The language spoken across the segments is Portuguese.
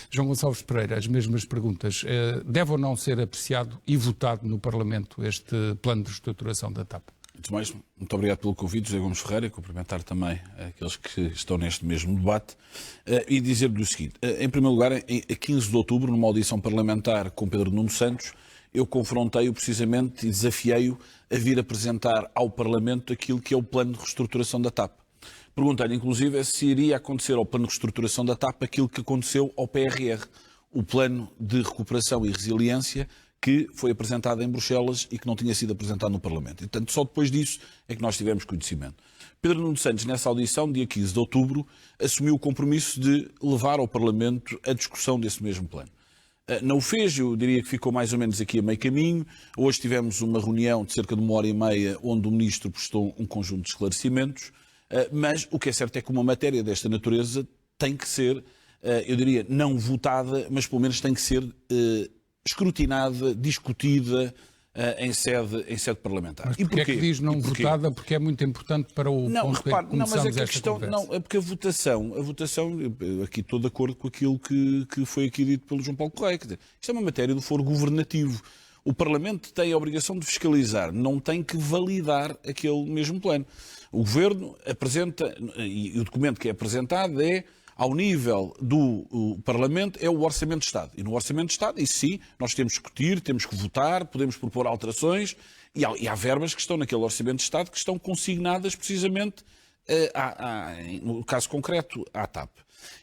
João Gonçalves Pereira, as mesmas perguntas. Deve ou não ser apreciado e votado no Parlamento este plano de reestruturação da TAP? Antes de mais, muito obrigado pelo convite, José Gomes Ferreira, cumprimentar também aqueles que estão neste mesmo debate e dizer-lhe o seguinte. Em primeiro lugar, a 15 de outubro, numa audição parlamentar com Pedro Nuno Santos, eu confrontei-o precisamente e desafiei-o a vir apresentar ao Parlamento aquilo que é o plano de reestruturação da TAP. Perguntei-lhe, inclusive, se iria acontecer ao plano de reestruturação da TAP aquilo que aconteceu ao PRR, o Plano de Recuperação e Resiliência, que foi apresentado em Bruxelas e que não tinha sido apresentado no Parlamento. E, portanto, só depois disso é que nós tivemos conhecimento. Pedro Nuno Santos, nessa audição, dia 15 de outubro, assumiu o compromisso de levar ao Parlamento a discussão desse mesmo plano. Não o fez, eu diria que ficou mais ou menos aqui a meio caminho. Hoje tivemos uma reunião de cerca de 1h30, onde o Ministro prestou um conjunto de esclarecimentos. Mas o que é certo é que uma matéria desta natureza tem que ser, eu diria, não votada, mas pelo menos tem que ser escrutinada, discutida em sede parlamentar. Mas porquê é que diz não votada? Porque é muito importante para o não, ponto repare, em que começamos esta questão, conversa. não, é porque a votação, aqui estou de acordo com aquilo que foi aqui dito pelo João Paulo Correia. Quer dizer, isto é uma matéria do foro governativo. O Parlamento tem a obrigação de fiscalizar, não tem que validar aquele mesmo plano. O Governo apresenta, e o documento que é apresentado é, ao nível do Parlamento, é o Orçamento de Estado. E no Orçamento de Estado, isso sim, nós temos que discutir, temos que votar, podemos propor alterações, e há verbas que estão naquele Orçamento de Estado que estão consignadas precisamente, no caso concreto, à TAP.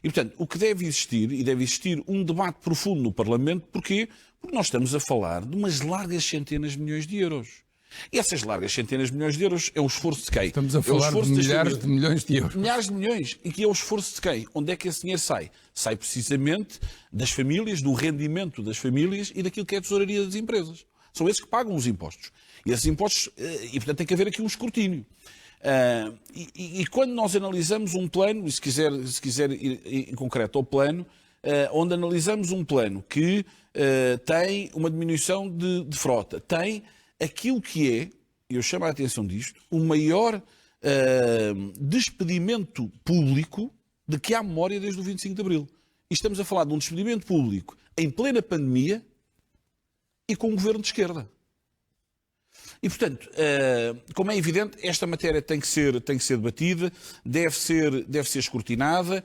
E, portanto, o que deve existir, e deve existir um debate profundo no Parlamento, porquê? Porque nós estamos a falar de umas largas centenas de milhões de euros. E essas largas centenas de milhões de euros é o esforço de quem? Estamos a falar de milhares de milhões de euros. Milhares de milhões. E que é o esforço de quem? Onde é que esse dinheiro sai? Sai precisamente das famílias, do rendimento das famílias e daquilo que é a tesouraria das empresas. São esses que pagam os impostos. E esses impostos, e portanto tem que haver aqui um escrutínio. E quando nós analisamos um plano, e se quiser ir em concreto ao plano, onde analisamos um plano que tem uma diminuição de frota, tem aquilo que é, eu chamo a atenção disto, o maior despedimento público de que há memória desde o 25 de Abril. E estamos a falar de um despedimento público em plena pandemia e com um governo de esquerda. E, portanto, como é evidente, esta matéria tem que ser debatida, deve ser escrutinada,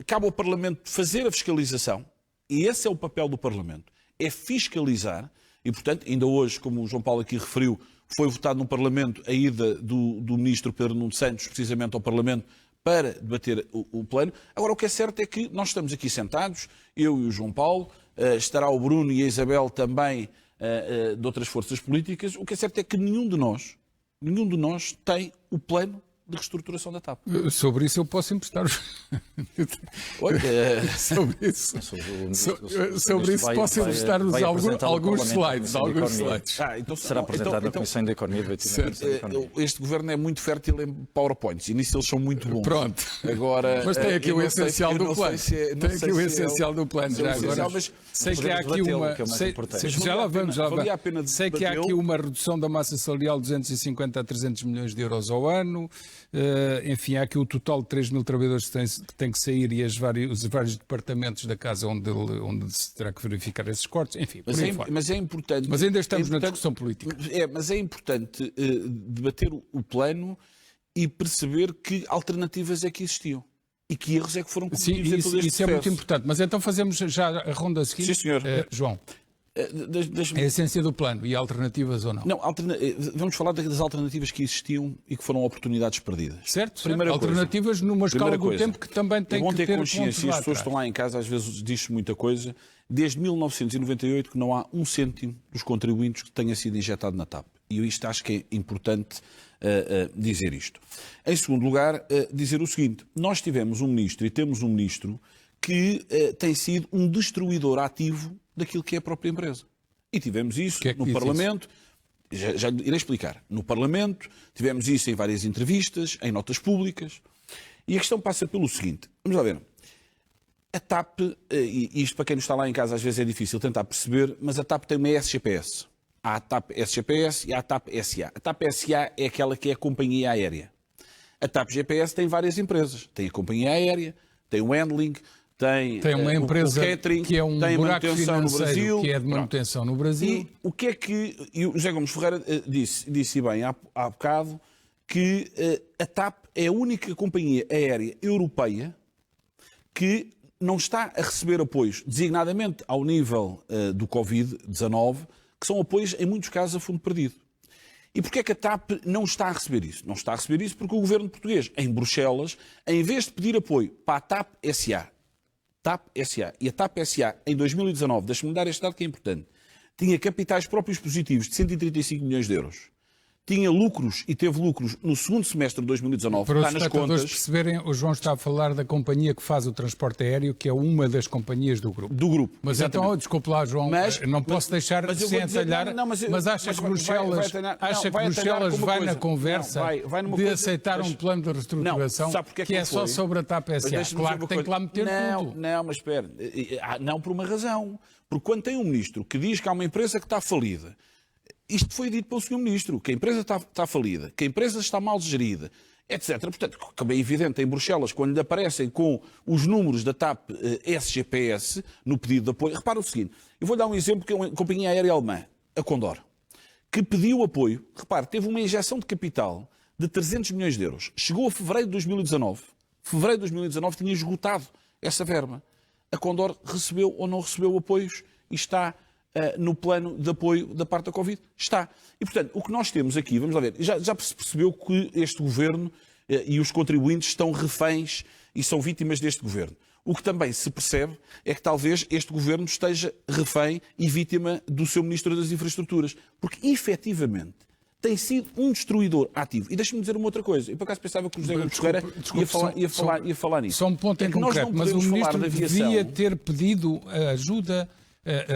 cabe ao Parlamento fazer a fiscalização, e esse é o papel do Parlamento, é fiscalizar. E, portanto, ainda hoje, como o João Paulo aqui referiu, foi votado no Parlamento a ida do Ministro Pedro Nuno Santos, precisamente ao Parlamento, para debater o plano. Agora, o que é certo é que nós estamos aqui sentados, eu e o João Paulo, estará o Bruno e a Isabel também de outras forças políticas. O que é certo é que nenhum de nós tem o plano de reestruturação da TAP. Sobre isso eu posso emprestar. Sobre isso posso emprestar-vos alguns slides. Então será apresentado na Comissão da Economia. Este governo é muito fértil em PowerPoints e nisso eles são muito bons. Pronto. Agora, mas tem aqui o essencial do plano. Tem aqui o essencial do plano. Sei que há aqui uma... Já lá vamos. Sei que há aqui uma redução da massa salarial de 250 a 300 milhões de euros ao ano. Enfim, há aqui o total de 3 mil trabalhadores que têm que sair e os vários departamentos da casa onde se terá que verificar esses cortes. Enfim, mas é importante... Mas ainda estamos na discussão política. Mas é importante debater o plano e perceber que alternativas é que existiam. E que erros é que foram cometidos em todo este isso é muito importante. Mas então fazemos já a ronda seguinte. Sim, senhor. João. A essência do plano e alternativas ou não? Não, vamos falar das alternativas que existiam e que foram oportunidades perdidas. Certo. Alternativas numa escala do tempo que também tem que ter consciência. E as pessoas estão lá em casa, às vezes diz-se muita coisa. Desde 1998 que não há um cêntimo dos contribuintes que tenha sido injetado na TAP. E isto acho que é importante dizer isto. Em segundo lugar, dizer o seguinte. Nós tivemos um ministro e temos um ministro que tem sido um destruidor ativo daquilo que é a própria empresa. E tivemos isso no Parlamento, já irei explicar. No Parlamento, tivemos isso em várias entrevistas, em notas públicas. E a questão passa pelo seguinte. Vamos lá ver. A TAP, e isto para quem não está lá em casa às vezes é difícil tentar perceber, mas a TAP tem uma SGPS. Há a TAP SGPS e há a TAP SA. A TAP SA é aquela que é a companhia aérea. A TAP GPS tem várias empresas. Tem a companhia aérea, tem o handling, tem uma empresa o catering, que é um tem buraco manutenção no financeiro Brasil, que é de manutenção no Brasil. E o que é que... E o José Gomes Ferreira disse bem há bocado que a TAP é a única companhia aérea europeia que não está a receber apoios, designadamente ao nível do Covid-19, que são apoios, em muitos casos, a fundo perdido. E porquê é que a TAP não está a receber isso? Não está a receber isso porque o governo português, em Bruxelas, em vez de pedir apoio para a TAP SA, e a TAP SA, em 2019, deixa-me dar este dado que é importante, tinha capitais próprios positivos de 135 milhões de euros. Tinha lucros e teve lucros no segundo semestre de 2019. Para os espectadores perceberem, o João está a falar da companhia que faz o transporte aéreo, que é uma das companhias do grupo. Mas exatamente. Então, desculpe lá, João, não posso deixar de se entalhar, mas acha que Bruxelas vai na conversa de aceitar um plano de reestruturação que é só sobre a TAP SA? Claro que tem que lá meter tudo. Não, mas espera. Não por uma razão. Porque quando tem um ministro que diz que há uma empresa que está falida, isto foi dito pelo Sr. Ministro, que a empresa está falida, que a empresa está mal gerida, etc. Portanto, como é evidente, em Bruxelas, quando lhe aparecem com os números da TAP SGPS no pedido de apoio, repara o seguinte, eu vou dar um exemplo que é uma companhia aérea alemã, a Condor, que pediu apoio, repare, teve uma injeção de capital de 300 milhões de euros. Chegou a fevereiro de 2019. Fevereiro de 2019 tinha esgotado essa verba. A Condor recebeu ou não recebeu apoios e está no plano de apoio da parte da Covid. Está. E, portanto, o que nós temos aqui, vamos lá ver, já se percebeu que este governo e os contribuintes estão reféns e são vítimas deste governo. O que também se percebe é que talvez este governo esteja refém e vítima do seu Ministro das Infraestruturas. Porque, efetivamente, tem sido um destruidor ativo. E deixa-me dizer uma outra coisa. Eu, por acaso, pensava que o José Gomes Ferreira ia falar nisso. Só um ponto em concreto, mas o Ministro devia ter pedido ajuda,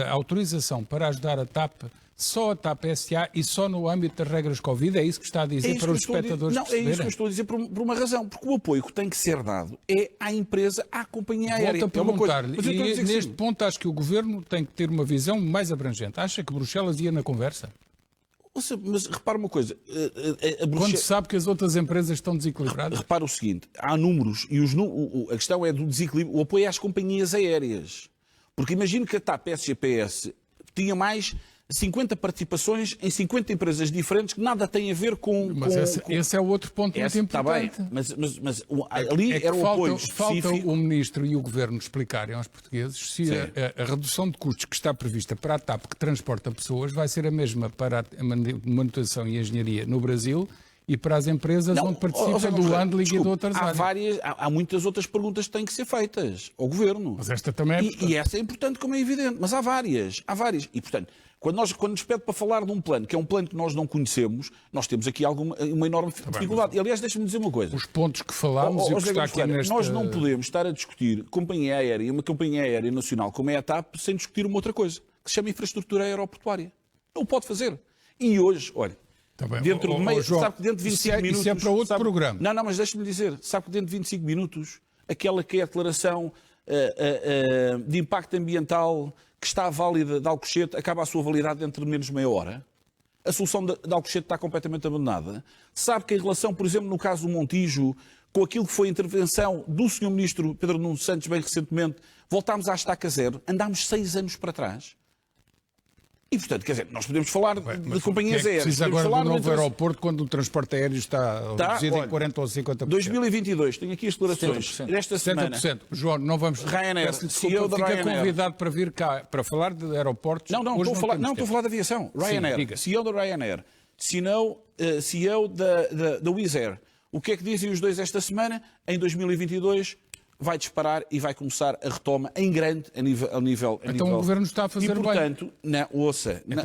a autorização para ajudar a TAP, só a TAP SA e só no âmbito das regras Covid. É isso que está a dizer para os espectadores perceberem? Não, é isso que eu estou a dizer por uma razão. Porque o apoio que tem que ser dado é à empresa, à companhia aérea. Volto a perguntar-lhe, e neste ponto acho que o Governo tem que ter uma visão mais abrangente. Acha que Bruxelas ia na conversa? Mas repara uma coisa. Quando se sabe que as outras empresas estão desequilibradas? Repara o seguinte, há números e a questão é do desequilíbrio. O apoio é às companhias aéreas. Porque imagino que a TAP SGPS tinha mais 50 participações em 50 empresas diferentes que nada têm a ver com... Esse é o outro ponto muito importante. Está bem, mas ali era o apoio específico. Falta o Ministro e o Governo explicarem aos portugueses se a redução de custos que está prevista para a TAP, que transporta pessoas, vai ser a mesma para a manutenção e engenharia no Brasil e para as empresas onde participa do handling e de outras áreas. Há muitas outras perguntas que têm que ser feitas ao Governo. Mas esta também é importante. E essa é importante, como é evidente. Mas há várias. E, portanto, quando nos pede para falar de um plano, que é um plano que nós não conhecemos, nós temos aqui uma enorme dificuldade. E, aliás, deixa-me dizer uma coisa. Os pontos que falámos e o que está aqui nesta... Nós não podemos estar a discutir companhia aérea, uma companhia aérea nacional como é a TAP, sem discutir uma outra coisa, que se chama infraestrutura aeroportuária. Não o pode fazer. E hoje, olha... Dentro de meio, João, sabe que dentro de 25 minutos... Isso é para outro programa. Não, mas deixe-me dizer, sabe que dentro de 25 minutos, aquela que é a declaração de impacto ambiental que está válida de Alcochete, acaba a sua validade dentro de menos de meia hora? A solução de Alcochete está completamente abandonada. Sabe que em relação, por exemplo, no caso do Montijo, com aquilo que foi a intervenção do Sr. Ministro Pedro Nuno Santos, bem recentemente, voltámos à estaca zero, andámos 6 anos para trás. E, portanto, quer dizer, nós podemos falar de companhias aéreas. Precisa agora do novo aeroporto quando o transporte aéreo está reduzido em 40% ou 50%. 2022, tenho aqui as declarações desta semana. 70%. João, não vamos... Ryanair, CEO da Ryanair. Fica convidado para vir cá, para falar de aeroportos. Não, estou a falar de aviação. Ryanair, CEO da Ryanair, CEO da Wizz Air. O que é que dizem os dois esta semana? Em 2022... vai disparar e vai começar a retoma em grande a nível. Então o Governo está a fazer bem. E, portanto,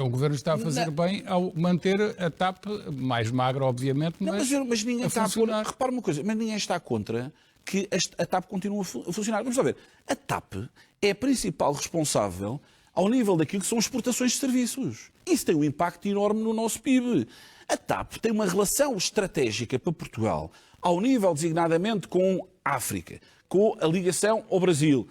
o Governo está a fazer bem ao manter a TAP mais magra, obviamente, mas ninguém está a funcionar. Repara uma coisa, mas ninguém está contra que a TAP continue a funcionar. Vamos lá ver. A TAP é a principal responsável ao nível daquilo que são exportações de serviços. Isso tem um impacto enorme no nosso PIB. A TAP tem uma relação estratégica para Portugal, ao nível designadamente com a África, com a ligação ao Brasil.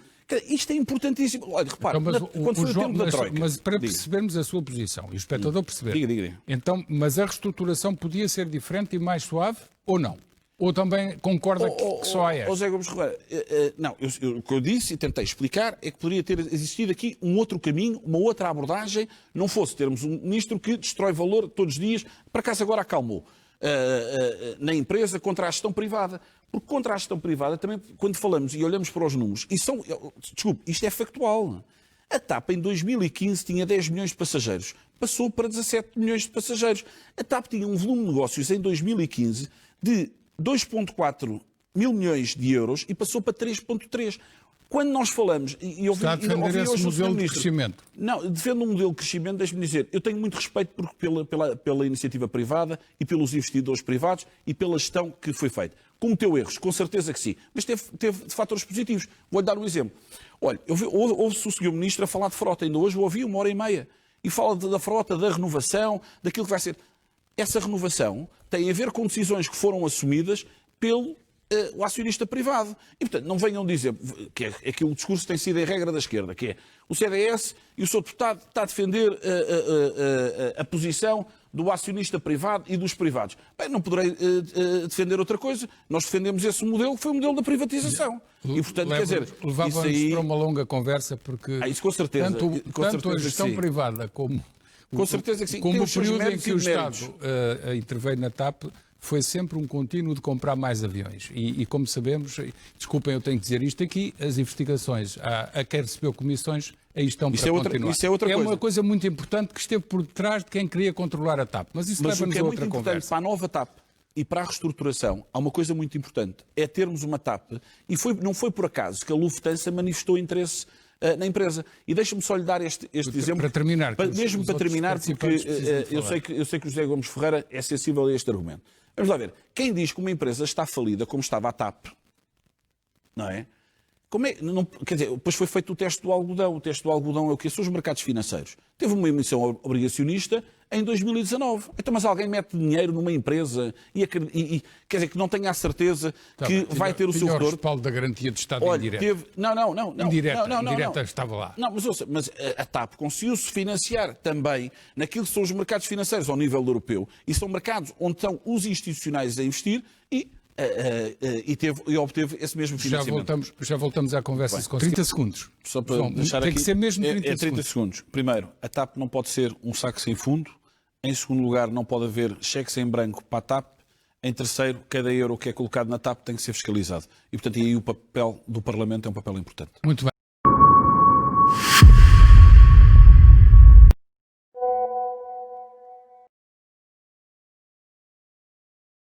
Isto é importantíssimo. Olha, repara, quando foi o tempo da Troika... Mas para percebermos a sua posição, e o espectador perceber... Diga. Então, mas a reestruturação podia ser diferente e mais suave ou não? Ou também concorda que só há esta? José Gomes Ferreira, não, o que eu disse e tentei explicar é que poderia ter existido aqui um outro caminho, uma outra abordagem, não fosse termos um ministro que destrói valor todos os dias, por acaso agora acalmou, na empresa contra a gestão privada. Porque contra a gestão privada, também, quando falamos e olhamos para os números, desculpe, isto é factual. A TAP em 2015 tinha 10 milhões de passageiros, passou para 17 milhões de passageiros. A TAP tinha um volume de negócios em 2015 de 2,4 mil milhões de euros e passou para 3,3. Quando nós falamos... Está a defender esse modelo de crescimento? Não, defendo um modelo de crescimento, deixe-me dizer, eu tenho muito respeito pela iniciativa privada e pelos investidores privados e pela gestão que foi feita. Cometeu erros, com certeza que sim, mas teve fatores positivos. Vou-lhe dar um exemplo. Olha, ouve-se o Sr. Ministro a falar de frota, ainda hoje eu ouvi 1h30, e fala da frota, da renovação, daquilo que vai ser. Essa renovação tem a ver com decisões que foram assumidas pelo o acionista privado. E, portanto, não venham dizer que aquele discurso tem sido em regra da esquerda, que é o CDS e o Sr. Deputado está a defender a posição do acionista privado e dos privados. Bem, não poderei defender outra coisa. Nós defendemos esse modelo, que foi o modelo da privatização. E, portanto, quer dizer... Levava-nos para uma longa conversa, porque isso com certeza, tanto a gestão privada como... Com certeza que sim. Como o período em que o Estado interveio na TAP foi sempre um contínuo de comprar mais aviões. E como sabemos, desculpem, eu tenho que dizer isto aqui, as investigações a quem recebeu comissões aí estão para continuar. Isso é outra coisa. Uma coisa muito importante que esteve por detrás de quem queria controlar a TAP. Mas isso leva-nos a outra conversa. Mas o que é muito importante para a nova TAP e para a reestruturação, há uma coisa muito importante, é termos uma TAP, e não foi por acaso que a Lufthansa manifestou interesse na empresa. E deixa-me só lhe dar este exemplo. Para terminar. Mesmo para terminar, porque eu sei que o José Gomes Ferreira é sensível a este argumento. Vamos lá ver. Quem diz que uma empresa está falida, como estava a TAP, não é? Quer dizer, depois foi feito o teste do algodão. O teste do algodão é o quê? São os mercados financeiros. Teve uma emissão obrigacionista em 2019. Então, mas alguém mete dinheiro numa empresa e quer dizer, que não tenha a certeza que vai ter o seu retorno. O respaldo da garantia de Estado indireta. Não. Indireta estava lá. Não, mas a TAP conseguiu-se financiar também naquilo que são os mercados financeiros ao nível europeu. E são mercados onde estão os institucionais a investir e obteve esse mesmo financiamento. Já voltamos à conversa com 30 segundos. Só para deixar tem aqui, que ser mesmo 30 segundos. Primeiro, a TAP não pode ser um saco sem fundo. Em segundo lugar, não pode haver cheques em branco para a TAP. Em terceiro, cada euro que é colocado na TAP tem que ser fiscalizado. E, portanto, aí o papel do Parlamento é um papel importante. Muito bem.